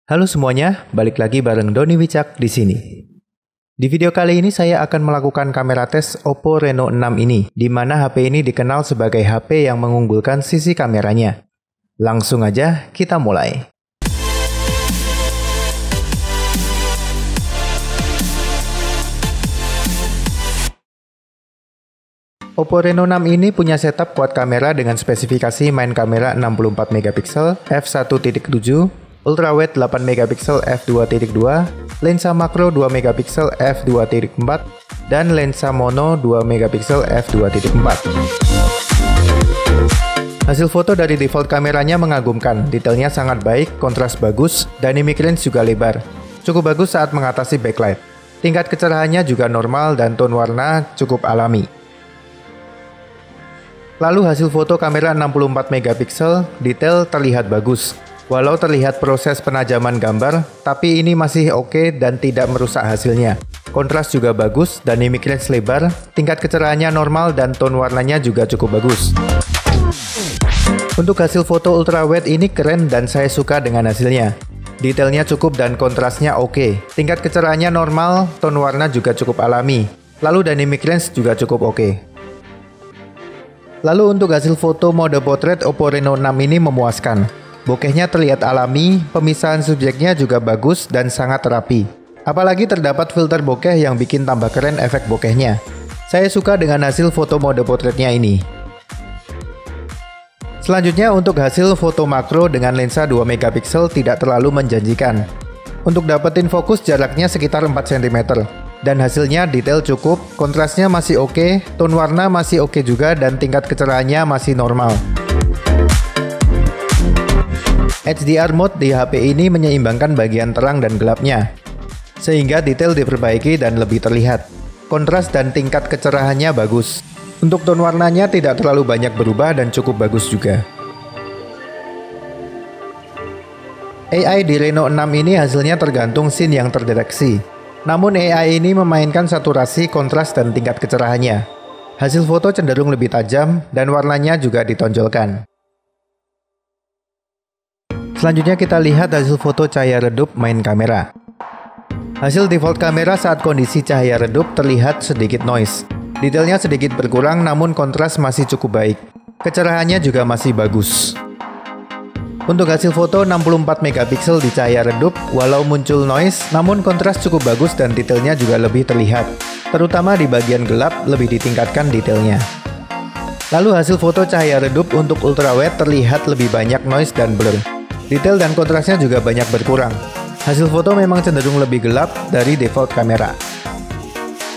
Halo semuanya, balik lagi bareng Doni Wicak di sini. Di video kali ini saya akan melakukan kamera tes Oppo Reno 6 ini, di mana HP ini dikenal sebagai HP yang mengunggulkan sisi kameranya. Langsung aja kita mulai. Oppo Reno 6 ini punya setup quad kamera dengan spesifikasi main kamera 64 MP f1.7, ultrawide 8 MP f2.2, lensa makro 2 MP f2.4, dan lensa mono 2 MP f2.4. Hasil foto dari default kameranya mengagumkan, detailnya sangat baik, kontras bagus, dynamic range juga lebar. Cukup bagus saat mengatasi backlight. Tingkat kecerahannya juga normal dan tone warna cukup alami. Lalu hasil foto kamera 64 MP, detail terlihat bagus. Walau terlihat proses penajaman gambar, tapi ini masih oke dan tidak merusak hasilnya. Kontras juga bagus, dynamic range lebar, tingkat kecerahannya normal dan tone warnanya juga cukup bagus. Untuk hasil foto ultrawide ini keren dan saya suka dengan hasilnya. Detailnya cukup dan kontrasnya oke. Tingkat kecerahannya normal, tone warna juga cukup alami. Lalu dynamic range juga cukup oke. Lalu untuk hasil foto mode potret Oppo Reno 6 ini memuaskan. Bokehnya terlihat alami, pemisahan subjeknya juga bagus dan sangat rapi. Apalagi terdapat filter bokeh yang bikin tambah keren efek bokehnya. Saya suka dengan hasil foto mode potretnya ini. Selanjutnya untuk hasil foto makro dengan lensa 2 MP tidak terlalu menjanjikan. Untuk dapetin fokus jaraknya sekitar 4 cm. Dan hasilnya detail cukup, kontrasnya masih oke, tone warna masih oke juga dan tingkat kecerahannya masih normal. HDR mode di HP ini menyeimbangkan bagian terang dan gelapnya, sehingga detail diperbaiki dan lebih terlihat. Kontras dan tingkat kecerahannya bagus. Untuk tone warnanya tidak terlalu banyak berubah dan cukup bagus juga. AI di Reno 6 ini hasilnya tergantung scene yang terdeteksi. Namun AI ini memainkan saturasi, kontras, dan tingkat kecerahannya. Hasil foto cenderung lebih tajam dan warnanya juga ditonjolkan. Selanjutnya kita lihat hasil foto cahaya redup main kamera. Hasil default kamera saat kondisi cahaya redup terlihat sedikit noise. Detailnya sedikit berkurang namun kontras masih cukup baik. Kecerahannya juga masih bagus. Untuk hasil foto 64 MP di cahaya redup, walau muncul noise, namun kontras cukup bagus dan detailnya juga lebih terlihat. Terutama di bagian gelap lebih ditingkatkan detailnya. Lalu hasil foto cahaya redup untuk ultrawide terlihat lebih banyak noise dan blur. Detail dan kontrasnya juga banyak berkurang. Hasil foto memang cenderung lebih gelap dari default kamera.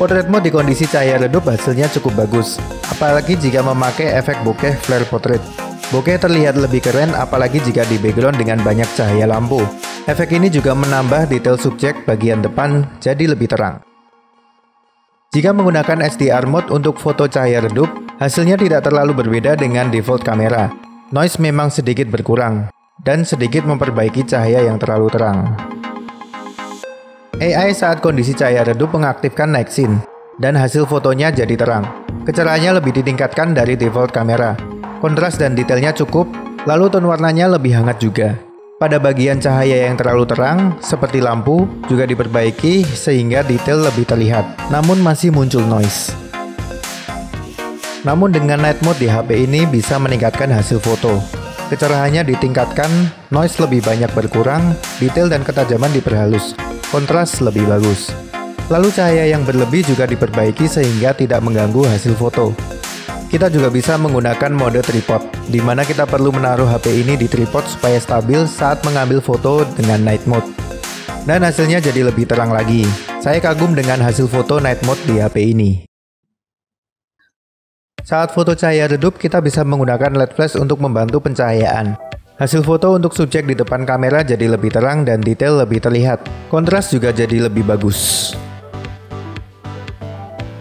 Portrait mode di kondisi cahaya redup hasilnya cukup bagus, apalagi jika memakai efek bokeh flare portrait. Bokeh terlihat lebih keren apalagi jika di background dengan banyak cahaya lampu. Efek ini juga menambah detail subjek bagian depan jadi lebih terang. Jika menggunakan HDR mode untuk foto cahaya redup, hasilnya tidak terlalu berbeda dengan default kamera. Noise memang sedikit berkurang dan sedikit memperbaiki cahaya yang terlalu terang. AI saat kondisi cahaya redup mengaktifkan night scene dan hasil fotonya jadi terang. Kecerahannya lebih ditingkatkan dari default kamera. Kontras dan detailnya cukup, lalu tone warnanya lebih hangat juga. Pada bagian cahaya yang terlalu terang, seperti lampu, juga diperbaiki sehingga detail lebih terlihat, namun masih muncul noise. Namun dengan night mode di HP ini bisa meningkatkan hasil foto. Kecerahannya ditingkatkan, noise lebih banyak berkurang, detail dan ketajaman diperhalus, kontras lebih bagus. Lalu cahaya yang berlebih juga diperbaiki sehingga tidak mengganggu hasil foto. Kita juga bisa menggunakan mode tripod, di mana kita perlu menaruh HP ini di tripod supaya stabil saat mengambil foto dengan night mode. Dan hasilnya jadi lebih terang lagi. Saya kagum dengan hasil foto night mode di HP ini. Saat foto cahaya redup, kita bisa menggunakan LED flash untuk membantu pencahayaan. Hasil foto untuk subjek di depan kamera jadi lebih terang dan detail lebih terlihat. Kontras juga jadi lebih bagus.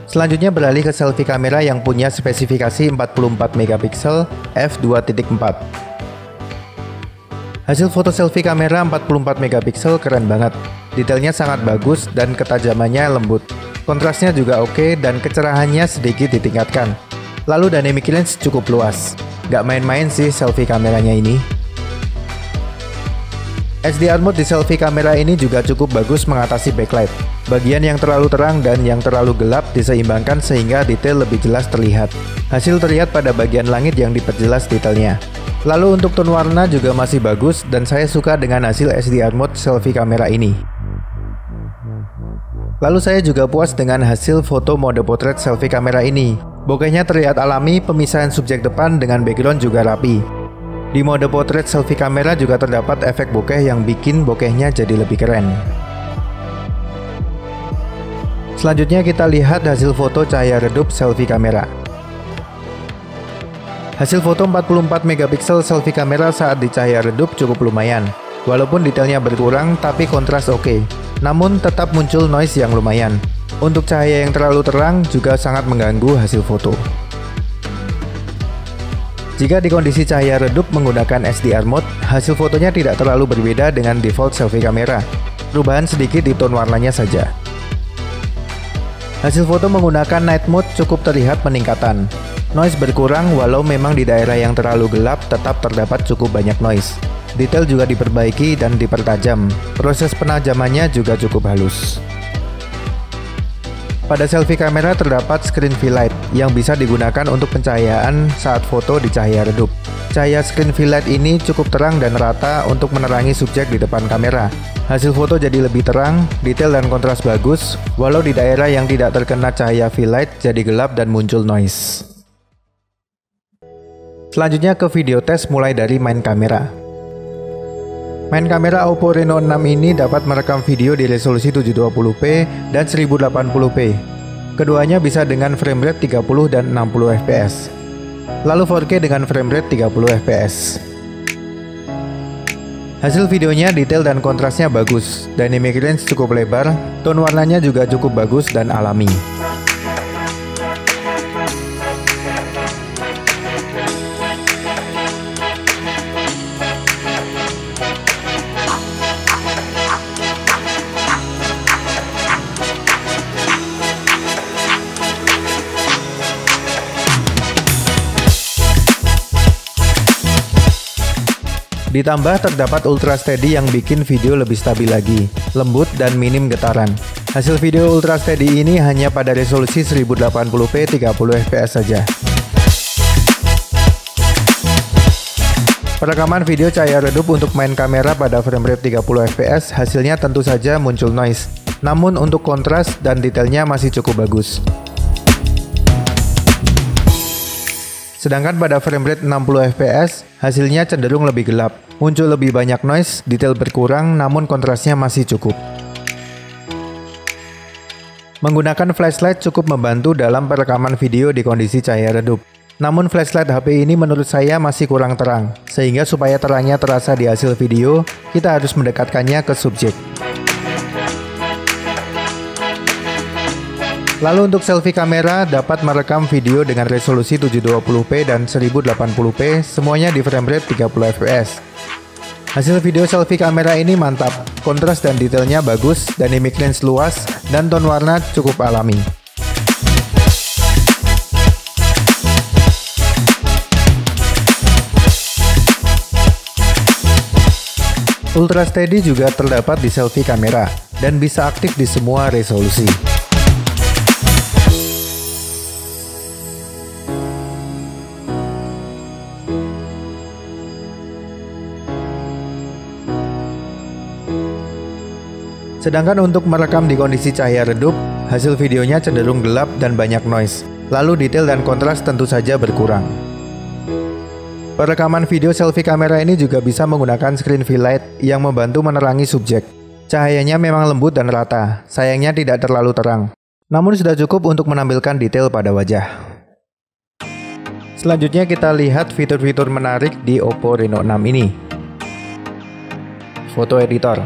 Selanjutnya beralih ke selfie kamera yang punya spesifikasi 44 MP f2.4. Hasil foto selfie kamera 44 MP keren banget. Detailnya sangat bagus dan ketajamannya lembut. Kontrasnya juga oke dan kecerahannya sedikit ditingkatkan. Lalu dynamic range cukup luas. Gak main-main sih selfie kameranya ini. HDR mode di selfie kamera ini juga cukup bagus mengatasi backlight. Bagian yang terlalu terang dan yang terlalu gelap diseimbangkan sehingga detail lebih jelas terlihat. Hasil terlihat pada bagian langit yang diperjelas detailnya. Lalu untuk tone warna juga masih bagus dan saya suka dengan hasil HDR mode selfie kamera ini. Lalu saya juga puas dengan hasil foto mode potret selfie kamera ini. Bokehnya terlihat alami, pemisahan subjek depan dengan background juga rapi. Di mode potret selfie kamera juga terdapat efek bokeh yang bikin bokehnya jadi lebih keren. Selanjutnya kita lihat hasil foto cahaya redup selfie kamera. Hasil foto 44 megapiksel selfie kamera saat di cahaya redup cukup lumayan. Walaupun detailnya berkurang tapi kontras oke. Namun tetap muncul noise yang lumayan. Untuk cahaya yang terlalu terang juga sangat mengganggu hasil foto. Jika di kondisi cahaya redup menggunakan HDR mode, hasil fotonya tidak terlalu berbeda dengan default selfie kamera. Perubahan sedikit di tone warnanya saja. Hasil foto menggunakan night mode cukup terlihat peningkatan. Noise berkurang walau memang di daerah yang terlalu gelap tetap terdapat cukup banyak noise. Detail juga diperbaiki dan dipertajam. Proses penajamannya juga cukup halus. Pada selfie kamera terdapat screen fill light yang bisa digunakan untuk pencahayaan saat foto di cahaya redup. Cahaya screen fill light ini cukup terang dan rata untuk menerangi subjek di depan kamera. Hasil foto jadi lebih terang, detail dan kontras bagus, walau di daerah yang tidak terkena cahaya fill light jadi gelap dan muncul noise. Selanjutnya ke video tes mulai dari main kamera. Main kamera Oppo Reno 6 ini dapat merekam video di resolusi 720p dan 1080p. Keduanya bisa dengan frame rate 30 dan 60 fps. Lalu 4K dengan frame rate 30 fps. Hasil videonya detail dan kontrasnya bagus, dynamic range cukup lebar, tone warnanya juga cukup bagus dan alami. Ditambah terdapat ultra steady yang bikin video lebih stabil lagi, lembut dan minim getaran. Hasil video ultra steady ini hanya pada resolusi 1080p 30 fps saja. Perekaman video cahaya redup untuk main kamera pada frame rate 30 fps hasilnya tentu saja muncul noise. Namun untuk kontras dan detailnya masih cukup bagus. Sedangkan pada frame rate 60 fps, hasilnya cenderung lebih gelap. Muncul lebih banyak noise, detail berkurang, namun kontrasnya masih cukup. Menggunakan flashlight cukup membantu dalam perekaman video di kondisi cahaya redup. Namun flashlight HP ini menurut saya masih kurang terang, sehingga supaya terangnya terasa di hasil video, kita harus mendekatkannya ke subjek. Lalu untuk selfie kamera dapat merekam video dengan resolusi 720p dan 1080p, semuanya di frame rate 30 fps. Hasil video selfie kamera ini mantap, kontras dan detailnya bagus, dynamic range luas, dan tone warna cukup alami. Ultra steady juga terdapat di selfie kamera, dan bisa aktif di semua resolusi. Sedangkan untuk merekam di kondisi cahaya redup, hasil videonya cenderung gelap dan banyak noise. Lalu detail dan kontras tentu saja berkurang. Perekaman video selfie kamera ini juga bisa menggunakan screen fill light yang membantu menerangi subjek. Cahayanya memang lembut dan rata, sayangnya tidak terlalu terang. Namun sudah cukup untuk menampilkan detail pada wajah. Selanjutnya kita lihat fitur-fitur menarik di Oppo Reno 6 ini. Foto editor.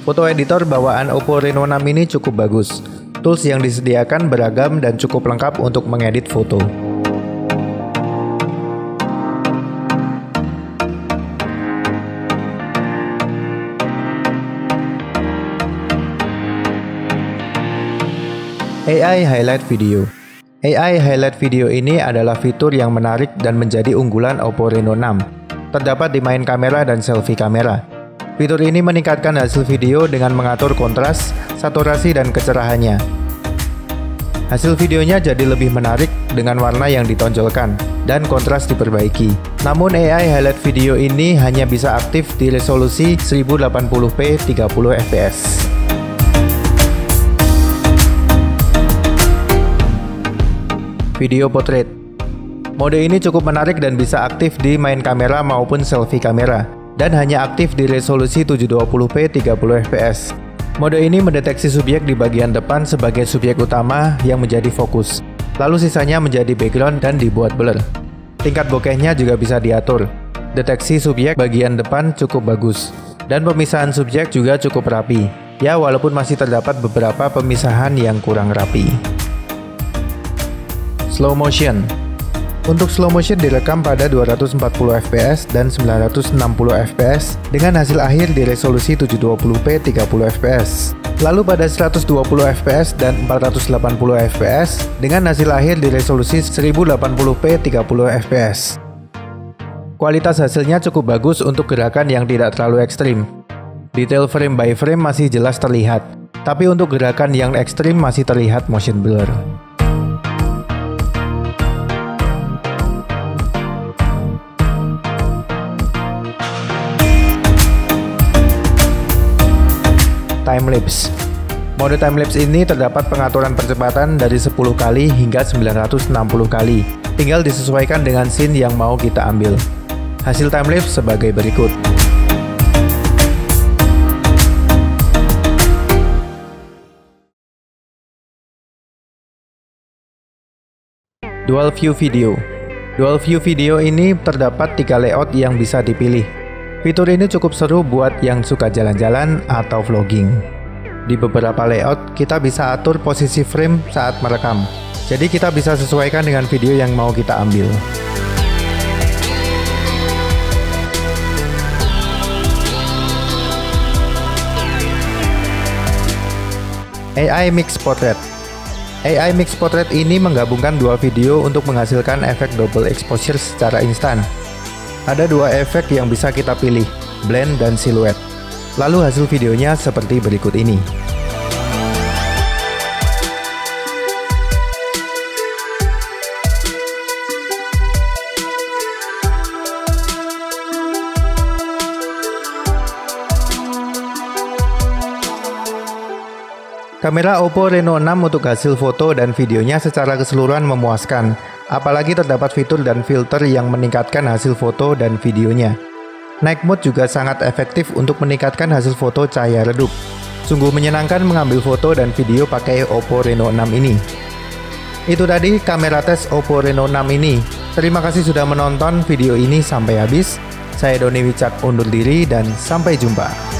Foto editor bawaan Oppo Reno 6 ini cukup bagus. Tools yang disediakan beragam dan cukup lengkap untuk mengedit foto. AI Highlight Video. AI Highlight Video ini adalah fitur yang menarik dan menjadi unggulan Oppo Reno 6. Terdapat di main kamera dan selfie kamera. Fitur ini meningkatkan hasil video dengan mengatur kontras, saturasi, dan kecerahannya. Hasil videonya jadi lebih menarik dengan warna yang ditonjolkan dan kontras diperbaiki. Namun AI highlight video ini hanya bisa aktif di resolusi 1080p 30 fps. Video portrait. Mode ini cukup menarik dan bisa aktif di main kamera maupun selfie kamera, dan hanya aktif di resolusi 720p 30 fps. Mode ini mendeteksi subjek di bagian depan sebagai subjek utama yang menjadi fokus, lalu sisanya menjadi background dan dibuat blur. Tingkat bokehnya juga bisa diatur. Deteksi subjek bagian depan cukup bagus, dan pemisahan subjek juga cukup rapi. Ya, walaupun masih terdapat beberapa pemisahan yang kurang rapi. Slow motion. Untuk slow motion direkam pada 240 fps dan 960 fps dengan hasil akhir di resolusi 720p 30 fps. Lalu pada 120 fps dan 480 fps dengan hasil akhir di resolusi 1080p 30 fps. Kualitas hasilnya cukup bagus untuk gerakan yang tidak terlalu ekstrim. Detail frame by frame masih jelas terlihat, tapi untuk gerakan yang ekstrim masih terlihat motion blur. Timelapse. Mode timelapse ini terdapat pengaturan percepatan dari 10 kali hingga 960 kali. Tinggal disesuaikan dengan scene yang mau kita ambil. Hasil timelapse sebagai berikut. Dual view video. Dual view video ini terdapat 3 layout yang bisa dipilih. Fitur ini cukup seru buat yang suka jalan-jalan atau vlogging. Di beberapa layout, kita bisa atur posisi frame saat merekam. Jadi kita bisa sesuaikan dengan video yang mau kita ambil. AI Mix Portrait. AI Mix Portrait ini menggabungkan dua video untuk menghasilkan efek double exposure secara instan. Ada dua efek yang bisa kita pilih, blend dan silhouette. Lalu hasil videonya seperti berikut ini. Kamera Oppo Reno 6 untuk hasil foto dan videonya secara keseluruhan memuaskan. Apalagi terdapat fitur dan filter yang meningkatkan hasil foto dan videonya. Night mode juga sangat efektif untuk meningkatkan hasil foto cahaya redup. Sungguh menyenangkan mengambil foto dan video pakai Oppo Reno 6 ini. Itu tadi kamera tes Oppo Reno 6 ini. Terima kasih sudah menonton video ini sampai habis. Saya Doni Wicak undur diri dan sampai jumpa.